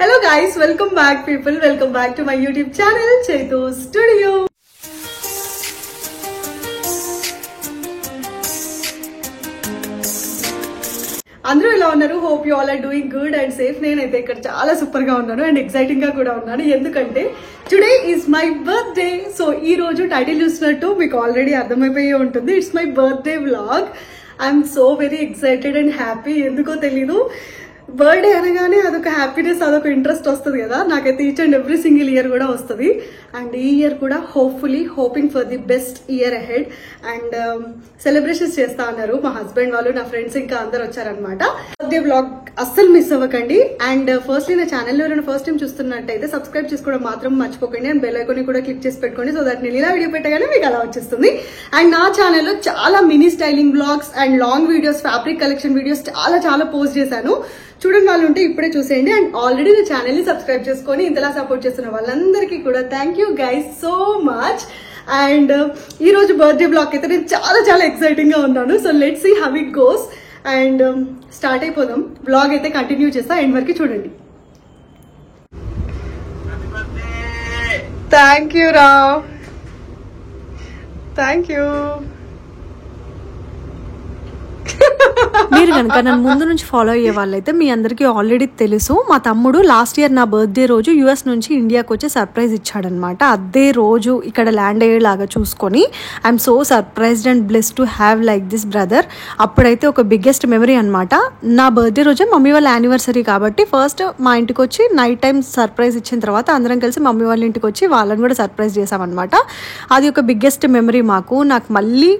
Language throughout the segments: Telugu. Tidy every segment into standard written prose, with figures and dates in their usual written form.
Hello guys, welcome back people. Welcome back to my YouTube channel Chaitu Studio. అందరూ ఎలా ఉన్నారు? Hope you all are doing good and safe. నేనైతే ఇక్కడ చాలా సూపర్ గా ఉన్నాను అండ్ ఎక్సైటింగ్ గా కూడా ఉన్నాను. ఎందుకంటే today is my birthday. So ఈ రోజు టైటిల్ చూసినట్టు మీకు ఆల్రెడీ అర్థమైపోయి ఉంటుంది. It's my birthday vlog. I'm so very excited and happy. ఎందుకో తెలీదు, బర్త్డే అనగానే అదొక హ్యాపీనెస్, అదొక ఇంట్రెస్ట్ వస్తుంది కదా. నాకైతే each and every single year కూడా వస్తుంది. అండ్ ఈ ఇయర్ కూడా hoping for the best year ahead. And celebrations చేస్తా ఉన్నారు మా హస్బెండ్ వాళ్ళు, నా ఫ్రెండ్స్ ఇంకా అందరు వచ్చారనమాట. బర్త్డే వ్లాగ్ అస్సలు మిస్ అవ్వకండి. అండ్ ఫస్ట్లీ నా ఛానల్లో ఎవరైనా ఫస్ట్ టైం చూస్తున్నట్టయితే సబ్స్క్రైబ్ చేసుకోవడం మాత్రం మర్చిపోకండి. అండ్ బెల్ ఐకాన్ కూడా క్లిక్ చేసి పెట్టుకోండి, సో దట్ నేను ఇలా వీడియో పెట్టగానే మీకు అలా వచ్చేస్తుంది. అండ్ నా ఛానల్లో చాలా mini styling vlogs and long videos, fabric collection videos చాలా పోస్ట్ చేశాను. చూడండి వాళ్ళు ఉంటే ఇప్పుడే చూసేయండి. అండ్ ఆల్రెడీ నా ఛానల్ ని సబ్స్క్రైబ్ చేసుకొని ఇంతలా సపోర్ట్ చేస్తున్న వాళ్ళందరికీ కూడా thank you guys so much. And ఈ రోజు బర్త్డే బ్లాగ్ అయితే నేను చాలా ఎక్సైటింగ్ గా ఉన్నాను. So let's see how it goes. And start అయిపోదాం. బ్లాగ్ అయితే కంటిన్యూ చేస్తా, ఎండ్ వరకు చూడండి. థ్యాంక్ యూ రా, థ్యాంక్ యూ. మీరు కనుక నన్ను ముందు నుంచి ఫాలో అయ్యే వాళ్ళైతే మీ అందరికీ ఆల్రెడీ తెలుసు, మా తమ్ముడు లాస్ట్ ఇయర్ నా బర్త్డే రోజు యుఎస్ నుంచి ఇండియాకి వచ్చి సర్ప్రైజ్ ఇచ్చాడనమాట. అదే రోజు ఇక్కడ ల్యాండ్ అయ్యేలాగా చూసుకొని I'm so surprised and blessed to have like this brother. అప్పుడైతే ఒక బిగ్గెస్ట్ మెమరీ అనమాట. నా బర్త్డే రోజే మమ్మీ వాళ్ళ యానివర్సరీ కాబట్టి ఫస్ట్ మా ఇంటికి వచ్చి నైట్ టైం సర్ప్రైజ్ ఇచ్చిన తర్వాత అందరం కలిసి మమ్మీ వాళ్ళ ఇంటికి వచ్చి వాళ్ళని కూడా సర్ప్రైజ్ చేసామన్నమాట. అది ఒక బిగ్గెస్ట్ మెమరీ మాకు. నాకు మళ్ళీ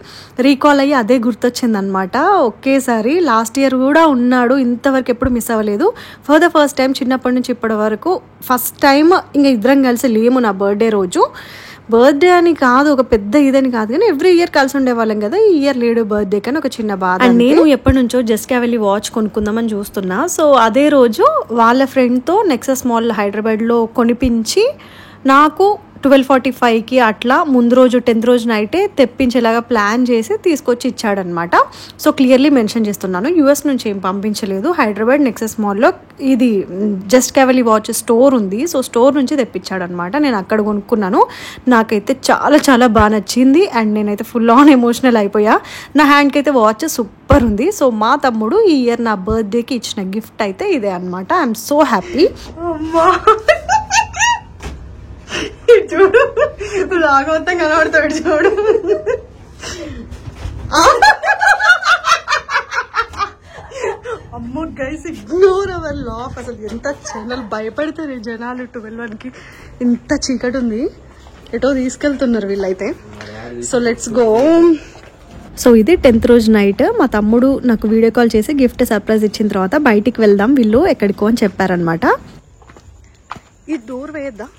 రీకాల్ అయ్యి అదే గుర్తొచ్చిందనమాట. ఒకేసారి లాస్ట్ ఇయర్ కూడా ఉన్నాడు, ఇంతవరకు ఎప్పుడు మిస్ అవ్వలేదు. ఫర్ ద ఫస్ట్ టైం చిన్నప్పటి నుంచి ఇప్పటి వరకు ఫస్ట్ టైం ఇంకా ఇద్దరం కలిసి లేము నా బర్త్డే రోజు. బర్త్డే అని కాదు, ఒక పెద్ద ఇదని కాదు, కానీ ఎవ్రీ ఇయర్ కలిసి ఉండేవాళ్ళం కదా. ఈ ఇయర్ లేడు బర్త్డే కానీ ఒక చిన్న బాధ. అండ్ నేను ఎప్పటి నుంచో జస్ట్గా వెళ్ళి వాచ్ కొనుక్కుందామని చూస్తున్నా. సో అదే రోజు వాళ్ళ ఫ్రెండ్తో నెక్సస్ మాల్ హైదరాబాద్లో కొనిపించి నాకు 12:45కి అట్లా ముందు రోజు 10th రోజు నైటే తెప్పించేలాగా ప్లాన్ చేసి తీసుకొచ్చి ఇచ్చాడనమాట. సో క్లియర్లీ మెన్షన్ చేస్తున్నాను, యూఎస్ నుంచి ఏం పంపించలేదు. హైదరాబాద్ నెక్సస్ మాల్లో ఇది జస్ట్ క్యావెలీ వాచ్ స్టోర్ ఉంది, సో స్టోర్ నుంచి తెప్పించాడనమాట. నేను అక్కడ కొనుక్కున్నాను. నాకైతే చాలా బాగా నచ్చింది అండ్ నేనైతే ఫుల్ ఆన్ ఎమోషనల్ అయిపోయా. నా హ్యాండ్కి అయితే వాచ్ సూపర్ ఉంది. సో మా తమ్ముడు ఈ ఇయర్ నా బర్త్డేకి ఇచ్చిన గిఫ్ట్ అయితే ఇదే అనమాట. I'm so happy. చూడు లాగా మొత్తం కనబడతాడు. చూడు అమ్మో గైస్, ఇగ్నోర్ అవర్ లాఫ్. అసలు ఎంత ఛానల్ భయపడతారు ఈ జనాలు. 12 ఇంత చీకటి ఉంది, ఎటో తీసుకెళ్తున్నారు వీళ్ళైతే. So let's go. సో ఇది 10th రోజు నైట్ మా తమ్ముడు నాకు వీడియో కాల్ చేసి గిఫ్ట్ సర్ప్రైజ్ ఇచ్చిన తర్వాత బయటికి వెళ్దాం వీళ్ళు ఎక్కడికో అని చెప్పారనమాట. ఈ డోర్ వేయద్దా?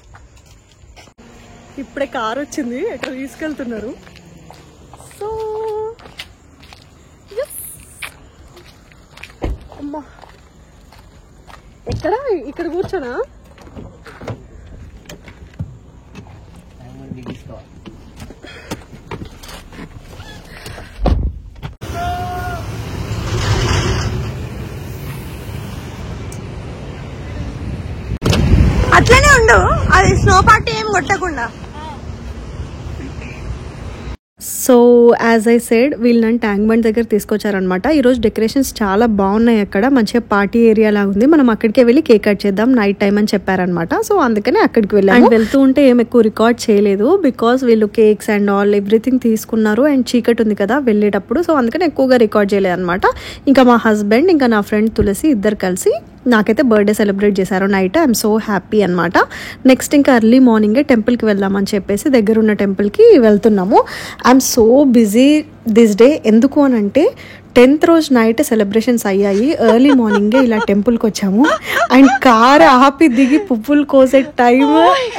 ఇప్పుడే కార్ వచ్చింది, ఎక్కడ తీసుకెళ్తున్నారు. సో అమ్మా, ఇక్కడ కూర్చోనా? అట్లనే ఉండు, అది స్నో పార్టీ ఏం కొట్టకుండా. సో యాజ్ ఐ సెడ్ వీళ్ళు నన్ను ట్యాంక్ బండ్ దగ్గర తీసుకొచ్చారనమాట. ఈరోజు డెకరేషన్స్ చాలా బాగున్నాయి, అక్కడ మంచిగా పార్టీ ఏరియా లాగా ఉంది. మనం అక్కడికే వెళ్ళి కేక్ కట్ చేద్దాం నైట్ టైం అని చెప్పారనమాట. సో అందుకని అక్కడికి వెళ్ళాను. వెళ్తూ ఉంటే ఏం ఎక్కువ రికార్డ్ చేయలేదు, బికాస్ వీళ్ళు కేక్స్ అండ్ ఆల్ ఎవ్రీథింగ్ తీసుకున్నారు అండ్ చీకటి ఉంది కదా వెళ్ళేటప్పుడు. సో అందుకని ఎక్కువగా రికార్డ్ చేయలేదు అనమాట. ఇంకా మా హస్బెండ్ ఇంకా నా ఫ్రెండ్ తులసి ఇద్దరు కలిసి నాకైతే బర్త్డే సెలబ్రేట్ చేశారు నైట్. ఐఎమ్ సో హ్యాపీ అనమాట. నెక్స్ట్ ఇంకా ఎర్లీ మార్నింగే టెంపుల్కి వెళ్దామని చెప్పేసి దగ్గరున్న టెంపుల్కి వెళ్తున్నాము. I'm so busy this day. ఎందుకు అని అంటే 10th రోజు నైట్ సెలబ్రేషన్స్ అయ్యాయి, ఎర్లీ మార్నింగే ఇలా టెంపుల్కి వచ్చాము. అండ్ కార్ ఆపి దిగి పువ్వులు కోసే టైం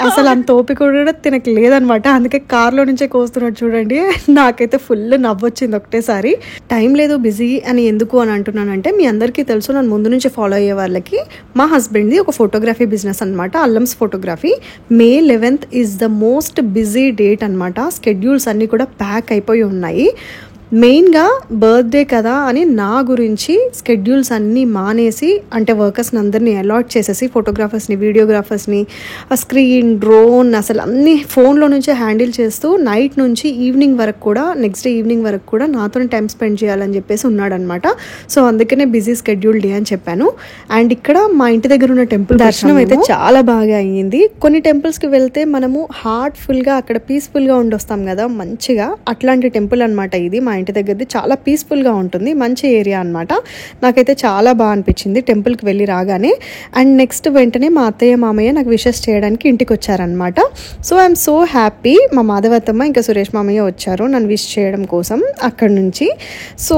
అసలు అంత ఓపిక కూడా తినకు లేదనమాట. అందుకే కార్లో నుంచే కోస్తున్నాడు చూడండి. నాకైతే ఫుల్ నవ్వొచ్చింది ఒకటేసారి. టైం లేదు, బిజీ అని ఎందుకు అని అంటున్నానంటే మీ అందరికీ తెలుసు, నన్ను ముందు నుంచి ఫాలో అయ్యే వాళ్ళకి మా హస్బెండ్ది ఒక ఫోటోగ్రఫీ బిజినెస్ అనమాట, albums photography. May 11th is the most busy date అనమాట. స్కెడ్యూల్స్ అన్నీ కూడా ప్యాక్ అయిపోయి ఉన్నాయి. మెయిన్గా బర్త్డే కదా అని నా గురించి స్కెడ్యూల్స్ అన్నీ మానేసి, అంటే వర్కర్స్ని అందరినీ అలాట్ చేసేసి, ఫోటోగ్రాఫర్స్ని, వీడియోగ్రాఫర్స్ని, స్క్రీన్, డ్రోన్, అసలు అన్నీ ఫోన్లో నుంచే హ్యాండిల్ చేస్తూ నైట్ నుంచి ఈవినింగ్ వరకు కూడా, నెక్స్ట్ డే ఈవినింగ్ వరకు కూడా నాతో టైం స్పెండ్ చేయాలని చెప్పేసి ఉన్నాడనమాట. సో అందుకనే బిజీ స్కెడ్యూల్ డే అని చెప్పాను. అండ్ ఇక్కడ మా ఇంటి దగ్గర ఉన్న టెంపుల్ దర్శనం అయితే చాలా బాగా అయ్యింది. కొన్ని టెంపుల్స్కి వెళ్తే మనము హార్ట్ఫుల్గా అక్కడ పీస్ఫుల్గా ఉండొస్తాం కదా మంచిగా, అట్లాంటి టెంపుల్ అనమాట ఇది. మా ఇంటి దగ్గరది చాలా పీస్ఫుల్గా ఉంటుంది, మంచి ఏరియా అనమాట. నాకైతే చాలా బాగా అనిపించింది టెంపుల్కి వెళ్ళి రాగానే. అండ్ నెక్స్ట్ వెంటనే మా అత్తయ్య మామయ్య నాకు విషెస్ చేయడానికి ఇంటికి వచ్చారనమాట. So I'm so happy. మా మాధవత్తమ్మ ఇంకా సురేష్ మామయ్య వచ్చారు నన్ను విష్ చేయడం కోసం అక్కడ నుంచి. సో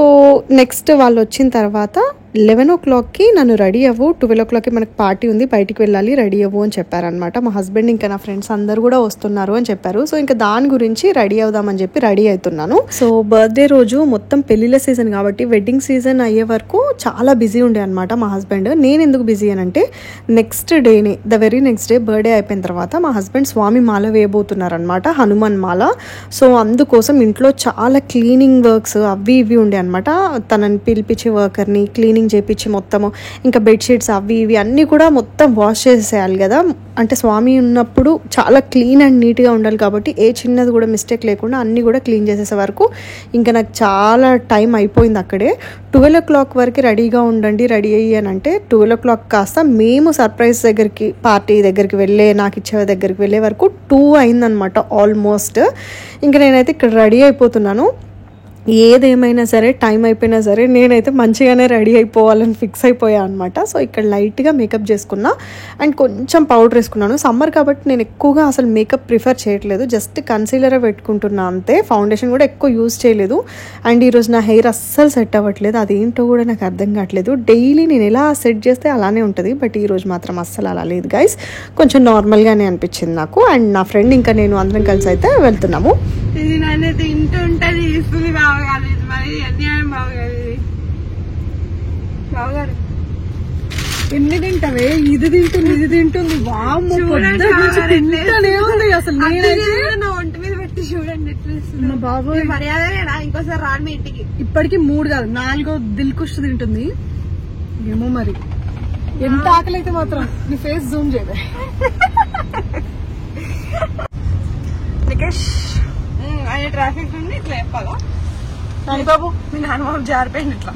నెక్స్ట్ వాళ్ళు వచ్చిన తర్వాత 11 o'clockకి నన్ను రెడీ అవ్వు, 12 o'clockకి మనకు పార్టీ ఉంది, బయటికి వెళ్ళాలి, రెడీ అవ్వు అని చెప్పారనమాట. మా హస్బెండ్ ఇంకా నా ఫ్రెండ్స్ అందరు కూడా వస్తున్నారు అని చెప్పారు. సో ఇంకా దాని గురించి రెడీ అవుదామని చెప్పి రెడీ అవుతున్నాను. సో బర్త్డే రోజు మొత్తం పెళ్లిళ్ళ సీజన్ కాబట్టి వెడ్డింగ్ సీజన్ అయ్యే వరకు చాలా బిజీ ఉండే అనమాట మా హస్బెండ్. నేను ఎందుకు బిజీ అని అంటే, నెక్స్ట్ డేనే, the very next day birthday అయిపోయిన తర్వాత మా హస్బెండ్ స్వామి మాల వేయబోతున్నారు అనమాట, హనుమాన్ మాల. సో అందుకోసం ఇంట్లో చాలా క్లీనింగ్ వర్క్స్ అవి ఇవి ఉండే అనమాట. తనని పిలిపించే వర్కర్ని క్లీనింగ్ చేపించి మొత్తము, ఇంకా బెడ్షీట్స్ అవి ఇవి అన్నీ కూడా మొత్తం వాష్ చేసేయాలి కదా. అంటే స్వామి ఉన్నప్పుడు చాలా క్లీన్ అండ్ నీట్గా ఉండాలి కాబట్టి ఏ చిన్నది కూడా మిస్టేక్ లేకుండా అన్నీ కూడా క్లీన్ చేసేసే వరకు ఇంకా నాకు చాలా టైం అయిపోయింది అక్కడే. 12 o'clock వరకు రెడీగా ఉండండి, రెడీ అయ్యానంటే 12 o'clock కాస్త మేము సర్ప్రైజ్ దగ్గరికి, పార్టీ దగ్గరికి వెళ్ళే, నాకు ఇచ్చే దగ్గరికి వెళ్ళే వరకు 2 అయిందనమాట ఆల్మోస్ట్. ఇంకా నేనైతే ఇక్కడ రెడీ అయిపోతున్నాను. ఏదేమైనా సరే, టైం అయిపోయినా సరే నేనైతే మంచిగానే రెడీ అయిపోవాలని ఫిక్స్ అయిపోయా అనమాట. సో ఇక్కడ లైట్గా మేకప్ చేసుకున్నా అండ్ కొంచెం పౌడర్ వేసుకున్నాను. సమ్మర్ కాబట్టి నేను ఎక్కువగా అసలు మేకప్ ప్రిఫర్ చేయట్లేదు, జస్ట్ కన్సీలరే పెట్టుకుంటున్నా అంతే. ఫౌండేషన్ కూడా ఎక్కువ యూజ్ చేయలేదు. అండ్ ఈరోజు నా హెయిర్ అస్సలు సెట్ అవ్వట్లేదు, అదేంటో కూడా నాకు అర్థం కావట్లేదు. డైలీ నేను ఎలా సెట్ చేస్తే అలానే ఉంటుంది, బట్ ఈరోజు మాత్రం అస్సలు అలా లేదు గైస్, కొంచెం నార్మల్గానే అనిపించింది నాకు. అండ్ నా ఫ్రెండ్ ఇంకా నేను అందరం కలిసి అయితే వెళ్తున్నాము. ఇది నన్ను తింటుంటది, ఇస్తుంది బావగారు, ఇది మరి అన్యాయం బావగారు. బావగారు ఎన్ని తింటావే, ఇది తింటుంది ఇది తింటుంది, వామ్మో పొద్దున్న నుంచి తింటానే ఉంది. అసలు నేనైతే నా ఒంటి మీద పెట్టి చూడండి ఎట్లా ఇస్తుంది. మా బాబు మర్యాదనేనా, ఇంకోసారి రాను మీ ఇంటికి. ఇప్పటికి 3 కాదు 4 దిల్కుష్ తింటుంది. ఏమో మరి ఎంత ఆకలి అయితే మాత్రం నీ ఫేస్ జూమ్ చేయవే. నికేష్ ఆయన ట్రాఫిక్ నుండి ఇట్లా చెప్పాలా నాని బాబు, మీ నాన్న బాబు జారిపోయింది ఇట్లా.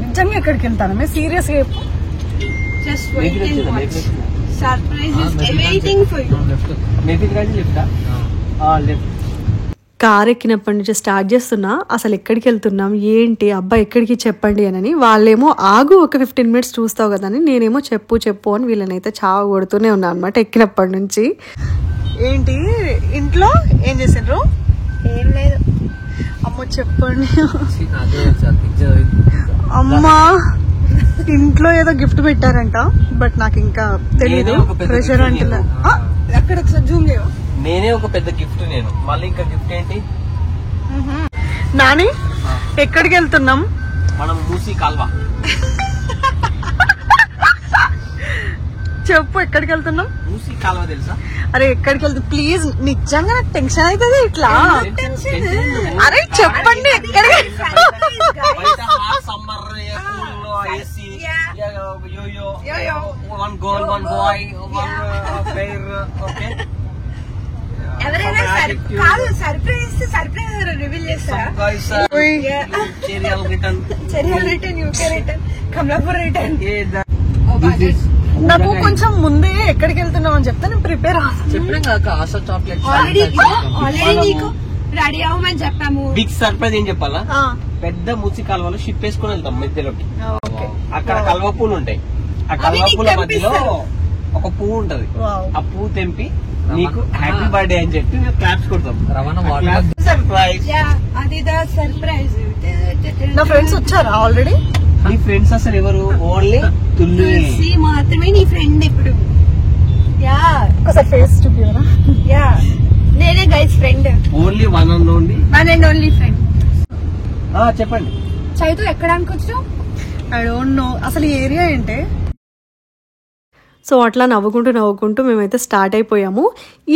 నిజంగా ఎక్కడికి వెళ్తానమే సీరియస్ గా చెప్పు. Just wait and watch, surprise is waiting for you. Car ఎక్కినప్పటి నుంచి స్టార్ట్ చేస్తున్నా, అసలు ఎక్కడికి వెళ్తున్నాం ఏంటి, అబ్బా ఎక్కడికి చెప్పండి అని. వాళ్ళేమో ఆగు ఒక 15 minutes చూస్తావు కదా అని, నేనేమో చెప్పు చెప్పు అని వీళ్ళనైతే చావ కొడుతూనే ఉన్నా అనమాట ఎక్కినప్పటి నుంచి. ఏంటి ఇంట్లో ఏం చేసిండ్రు? ఏం లేదు. అమ్మ చెప్పండి. అమ్మా ఇంట్లో ఏదో గిఫ్ట్ పెట్టారంట, బట్ నాకు ఇంకా తెలియదు. ప్రెషర్ అంటే అక్కడ ఒకసారి జూమ్ చేయవు. నేనే ఒక పెద్ద గిఫ్ట్, నేను మళ్ళీ ఇంకా గిఫ్ట్ ఏంటి నాని, ఎక్కడికి వెళ్తున్నాం? మనం మూసి కాల్వా. చెప్పు ఎక్కడికి వెళ్తున్నాం? మూసి కాల్వా తెలుసా? అరే ఎక్కడికి వెళ్తా ప్లీజ్, నిజంగా నాకు టెన్షన్ అవుతుంది ఇట్లా. అరే చెప్పండి ఎక్కడికి. ఎవరైనా కాదు సర్ప్రైజ్ రివీల్ చేస్తారా? Cheriyal return, UK return, Kamalapur return. నాకు కొంచెం ముందే ఎక్కడికి వెళ్తున్నాం అని చెప్తే నేను ప్రిపేర్ చెప్పాం కదా ఆశా చాక్లెట్. ఆల్రెడీ నీకు రెడీ అవ్వమని చెప్పాము. బిగ్ సర్ప్రైజ్ ఏం చెప్పాలా, పెద్ద మూసి కాలువలో షిప్ వేసుకుని వెళ్తాం మధ్యలోకి. అక్కడ కల్వ పూలు ఉంటాయి, ఆ కల్వ పూల మధ్యలో ఒక పువ్వు ఉంటది, ఆ పువ్వు తెంపి నీకు హ్యాపీ బర్త్డే అని చెప్పి మేము క్లాప్స్ కొడతాం. సర్ప్రైజ్. అది సర్ప్రైజ్. నా ఫ్రెండ్స్ వచ్చారా ఆల్రెడీ? నీ ఫ్రెండ్స్ అసలు ఎవరు? ఓన్లీ తులసి మాత్రమే నీ ఫ్రెండ్ ఇప్పుడు. యా ఒకసారి ఫేస్ చూపియరా? యా నేనే guys friend, only one and only friend. చెప్పండి చైతు ఎక్కడ అనుకొచ్చావు? ఐ డోంట్ నో అసలు ఈ ఏరియా ఏంటి. సో అట్లా నవ్వుకుంటూ మేమైతే స్టార్ట్ అయిపోయాము.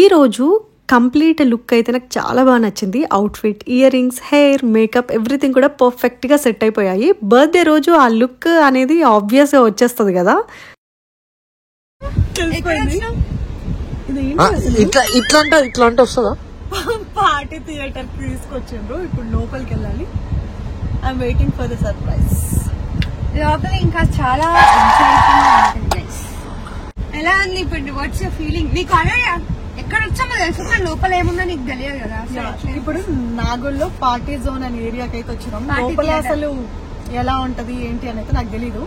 ఈరోజు కంప్లీట్ లుక్ అయితే నాకు చాలా బాగా నచ్చింది. Outfit, ear rings, hair, makeup everything కూడా పర్ఫెక్ట్గా సెట్ అయిపోయాయి. బర్త్డే రోజు ఆ లుక్ అనేది ఆబ్వియస్గా వచ్చేస్తుంది కదా. ఇట్లా అంటే వస్తుందా? పార్టీ థియేటర్ కి తీసుకొచ్చిండ్రు. ఇప్పుడు లోపలికి వెళ్ళాలి. I'm waiting for the surprise. లోపల ఇంకా చాలా ఎలా ఉంది ఇప్పుడు? What's your feeling? నీకు అలా ఎక్కడ వచ్చామో తెలుసు, లోపల ఏముందో నీకు తెలియదు కదా. ఇప్పుడు నాగోల్లో పార్టీ జోన్ అనే ఏరియాకి అయితే వచ్చినాం. లోపల అసలు ఎలా ఉంటది ఏంటి అని అయితే నాకు తెలీదు.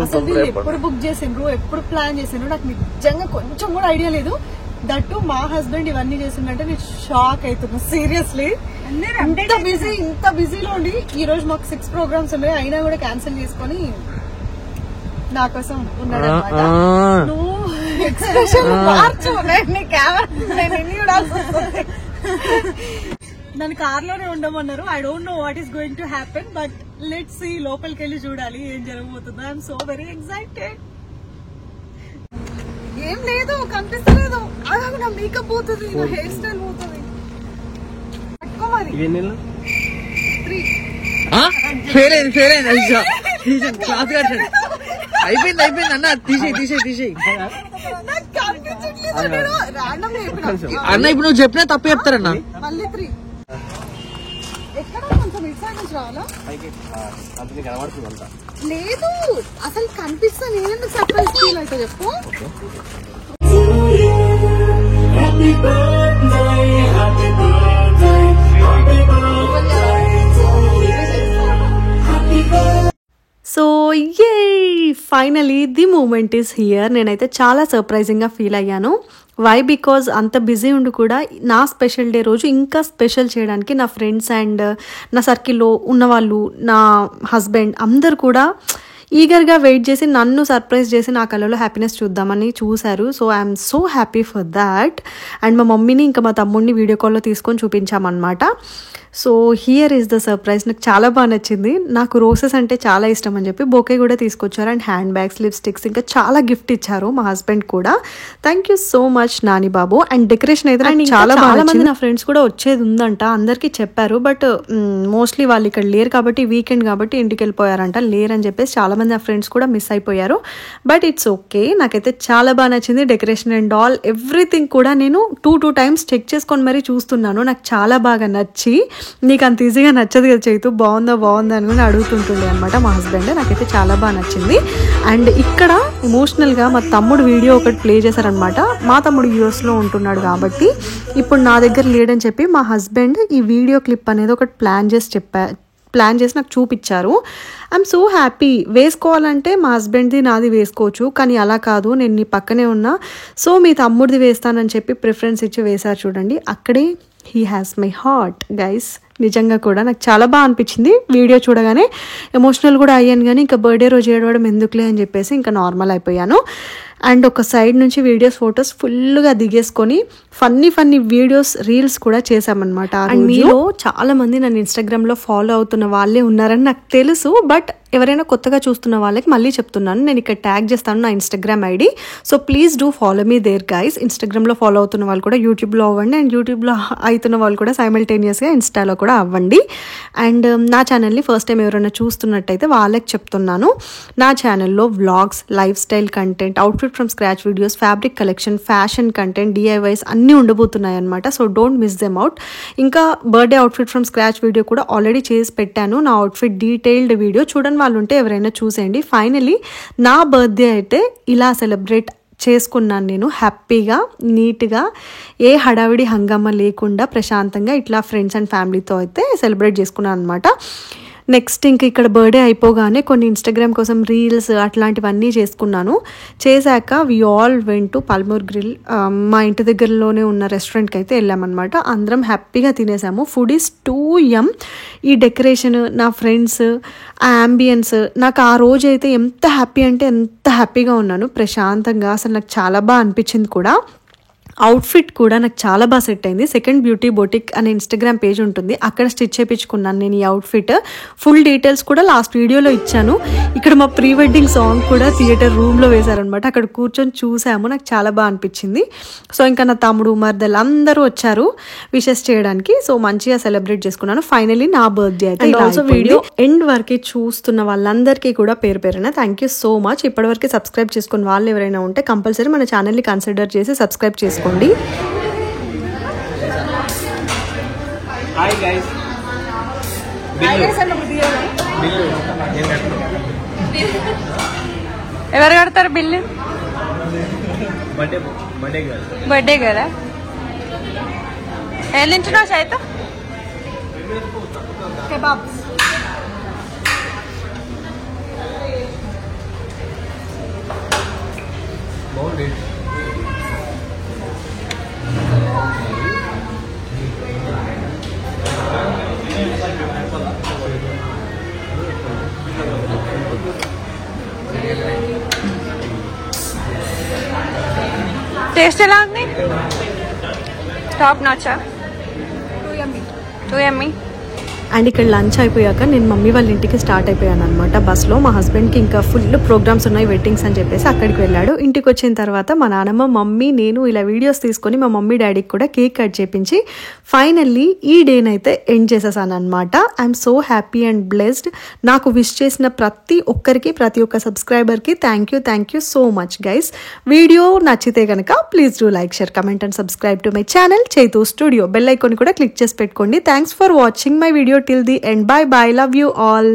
అసలు వీళ్ళు ఎప్పుడు బుక్ చేసిండ్రు, ఎప్పుడు ప్లాన్ చేసిండ్రు నాకు నిజంగా కొంచెం కూడా ఐడియా లేదు. దట్టు మా హస్బెండ్ ఇవన్నీ చేసిందంటే నేను షాక్ అవుతున్నా సీరియస్లీ. ఇంత బిజీలో ఉండి ఈ రోజు మాకు 6 ప్రోగ్రామ్స్ ఉన్నాయి, అయినా కూడా క్యాన్సిల్ చేసుకొని నా కోసం ఉన్నాడు అనమాట. నువ్వు ఎక్స్ప్రెషన్ మార్చు, నన్ను కార్ లోనే ఉండమన్నారు. I don't know what is going to happen, but let's see. లోపలికి వెళ్ళి చూడాలి ఏం జరగబోతుందో. I'm so very excited. ఏం లేదు, కనిపిస్తలేదు. నా మేకప్ పోతుంది, నా హెయిర్ స్టైల్ పోతుంది. పట్టుకోమరి అయిపోయింది అన్న. తీసేయి అన్న. ఇప్పుడు నువ్వు చెప్పినా తప్పు చెప్తారన్నా. మళ్ళీ 3 ఎక్కడ కొంచెం ఇటు సైడ్ నుంచి రావాలా? లేదు అసలు కనిపిస్తా. నేనెందుకు సర్ప్రైజ్ ఫీల్ అయితే చెప్పు. So a finally the moment is here. నేనైతే చాలా సర్ప్రైజింగ్గా ఫీల్ అయ్యాను. వై? బికాజ్ అంత బిజీ ఉండి కూడా నా స్పెషల్ డే రోజు ఇంకా స్పెషల్ చేయడానికి నా ఫ్రెండ్స్ అండ్ నా సర్కిల్లో ఉన్నవాళ్ళు, నా హస్బెండ్ అందరు కూడా ఈగర్గా వెయిట్ చేసి నన్ను సర్ప్రైజ్ చేసి నా కళ్ళలో హ్యాపీనెస్ చూద్దామని చూశారు. So I'm so happy for that. And మా మమ్మీని ఇంకా మా తమ్ముడిని వీడియో కాల్లో తీసుకొని చూపించామన్నమాట. So here is the surprise. నాకు చాలా బాగా నచ్చింది. నాకు రోసెస్ అంటే చాలా ఇష్టం అని చెప్పి బొకే కూడా తీసుకొచ్చారు. అండ్ హ్యాండ్ బ్యాగ్స్, లిప్స్టిక్స్, ఇంకా చాలా గిఫ్ట్ ఇచ్చారు మా హస్బెండ్ కూడా. Thank you so much Nani Babu. And decoration అయితే నాకు చాలా మంది నా ఫ్రెండ్స్ కూడా వచ్చేది ఉందంట, అందరికీ చెప్పారు. బట్ మోస్ట్లీ వాళ్ళు ఇక్కడ లేరు కాబట్టి, వీకెండ్ కాబట్టి ఇంటికి వెళ్ళిపోయారంట. లేరని చెప్పేసి చాలా మంది నా ఫ్రెండ్స్ కూడా మిస్ అయిపోయారు. But it's okay. నాకైతే చాలా బాగా నచ్చింది డెకరేషన్ అండ్ ఆల్ ఎవ్రీథింగ్ కూడా. నేను 2 times చెక్ చేసుకొని మరీ చూస్తున్నాను. నాకు చాలా బాగా నచ్చి, నీకు అంత ఈజీగా నచ్చదు కదా చైతు, బాగుందా అని కూడా అడుగుతుంటుండే అనమాట మా హస్బెండ్. నాకైతే చాలా బాగా నచ్చింది. అండ్ ఇక్కడ ఎమోషనల్గా మా తమ్ముడు వీడియో ఒకటి ప్లే చేశారనమాట. మా తమ్ముడు యూఎస్లో ఉంటున్నాడు కాబట్టి ఇప్పుడు నా దగ్గర లేడని చెప్పి మా హస్బెండ్ ఈ వీడియో క్లిప్ అనేది ఒకటి ప్లాన్ చేసి నాకు చూపించారు. I'm so happy. వేసుకోవాలంటే మా హస్బెండ్ది నాది వేసుకోవచ్చు, కానీ అలా కాదు, నేను నీ పక్కనే ఉన్నా, సో మీ తమ్ముడిది వేస్తానని చెప్పి ప్రిఫరెన్స్ ఇచ్చి వేశారు. చూడండి, అక్కడే he has my heart guys. నిజంగా కూడా నాకు చాలా బాగా అనిపించింది. వీడియో చూడగానే ఎమోషనల్ కూడా అయ్యాను, కానీ ఇంకా బర్త్డే రోజు ఏడవడం ఎందుకులే అని చెప్పేసి ఇంకా నార్మల్ అయిపోయాను. అండ్ ఒక సైడ్ నుంచి వీడియోస్, ఫొటోస్ ఫుల్గా దిగేసుకొని ఫన్నీ వీడియోస్, రీల్స్ కూడా చేశామన్నమాట. అండ్ మీలో చాలా మంది నన్ను ఇన్స్టాగ్రామ్లో ఫాలో అవుతున్న వాళ్ళే ఉన్నారని నాకు తెలుసు. బట్ ఎవరైనా కొత్తగా చూస్తున్న వాళ్ళకి మళ్ళీ చెప్తున్నాను, నేను ఇక్కడ ట్యాగ్ చేస్తాను నా Instagram ID. So please do follow me there guys. ఇన్స్టాగ్రామ్లో ఫాలో అవుతున్న వాళ్ళు కూడా యూట్యూబ్లో అవ్వండి, అండ్ యూట్యూబ్లో అవుతున్న వాళ్ళు కూడా సైమల్టేనియస్గా ఇన్స్టాలో కూడా అవ్వండి. అండ్ నా ఛానల్ని ఫస్ట్ టైం ఎవరైనా చూస్తున్నట్టయితే వాళ్ళకి చెప్తున్నాను, నా ఛానల్లో vlogs, lifestyle content, outfit from scratch videos, fabric collection, fashion content, DIYs అన్నీ ఉండబోతున్నాయి అనమాట. So don't miss them out. ఇంకా birthday outfit from scratch video కూడా ఆల్రెడీ చేసి పెట్టాను. నా అవుట్ఫిట్ డీటెయిల్డ్ వీడియో చూడని వాళ్ళు ఉంటే ఎవరైనా చూసేయండి. ఫైనలీ నా బర్త్డే అయితే ఇలా సెలబ్రేట్ చేసుకున్నాను నేను హ్యాపీగా, నీట్గా, ఏ హడావిడి హంగామా లేకుండా ప్రశాంతంగా ఇట్లా ఫ్రెండ్స్ అండ్ ఫ్యామిలీతో అయితే సెలబ్రేట్ చేసుకున్నాను అనమాట. నెక్స్ట్ ఇంక ఇక్కడ బర్త్డే అయిపోగానే కొన్ని ఇన్స్టాగ్రామ్ కోసం రీల్స్ అట్లాంటివన్నీ చేసుకున్నాను. చేశాక we all went to Palmur grill. మా ఇంటి దగ్గరలోనే ఉన్న రెస్టారెంట్కి అయితే వెళ్ళామన్నమాట. అందరం హ్యాపీగా తినేసాము. ఫుడ్ ఈస్ టూ యమ్. ఈ డెకరేషన్, నా ఫ్రెండ్స్, ఆ అంబియన్స్, నాకు ఆ రోజు అయితే ఎంత హ్యాపీ అంటే ఎంత హ్యాపీగా ఉన్నాను, ప్రశాంతంగా. అసలు నాకు చాలా బాగా అనిపించింది కూడా. అవుట్ఫిట్ కూడా నాకు చాలా బాగా సెట్ అయింది. సెకండ్ బ్యూటీ బొటిక్ అనే ఇన్స్టాగ్రామ్ పేజ్ ఉంటుంది, అక్కడ స్టిచ్ చేయించుకున్నాను నేను ఈ అవుట్ఫిట్. ఫుల్ డీటెయిల్స్ కూడా లాస్ట్ వీడియోలో ఇచ్చాను. ఇక్కడ మా ప్రీ వెడ్డింగ్ సాంగ్ కూడా థియేటర్ రూమ్లో వేశారనమాట. అక్కడ కూర్చొని చూసాము, నాకు చాలా బాగా అనిపించింది. సో ఇంకా నా తమ్ముడు మరదలు అందరూ వచ్చారు విషెస్ చేయడానికి. సో మంచిగా సెలబ్రేట్ చేసుకున్నాను. ఫైనలీ నా బర్త్డే అయితే ఆల్సో వీడియో ఎండ్ వరకు చూస్తున్న వాళ్ళందరికీ కూడా పేరు పేరున థ్యాంక్ యూ సో మచ్. ఇప్పటివరకు సబ్స్క్రైబ్ చేసుకుని వాళ్ళు ఎవరైనా ఉంటే కంపల్సరీ మన ఛానల్ని కన్సిడర్ చేసి సబ్స్క్రైబ్ చేసుకోండి. హాయ్ గైస్, ఎవరు కడతారు బిల్లు? బర్త్డే కదా. ఏం తింటున్నావు చైత? Kebabs. టేస్ట్ ఎలా ఉంది? టాప్ నాచా? Too yummy. అండ్ ఇక్కడ లంచ్ అయిపోయాక నేను మమ్మీ వాళ్ళ ఇంటికి స్టార్ట్ అయిపోయాను అనమాట బస్లో. మా హస్బెండ్కి ఇంకా ఫుల్ ప్రోగ్రామ్స్ ఉన్నాయి, వెడ్డింగ్స్ అని చెప్పేసి అక్కడికి వెళ్ళాడు. ఇంటికి వచ్చిన తర్వాత మా నాన్నమ్మ, మమ్మీ, నేను ఇలా వీడియోస్ తీసుకొని మా మమ్మీ డాడీకి కూడా కేక్ కట్ చేపించి ఫైనల్లీ ఈ డేనైతే ఎండ్ చేసేసాను అనమాట. I'm so happy and blessed. నాకు విష్ చేసిన ప్రతి ఒక్కరికి, ప్రతి ఒక్క సబ్స్క్రైబర్కి thank you so much guys. Video నచ్చితే కనుక please do like, share, comment and subscribe to my channel Chaitu studio. Bell icon కూడా క్లిక్ చేసి పెట్టుకోండి. Thanks for watching my video till the end. Bye bye. Love you all.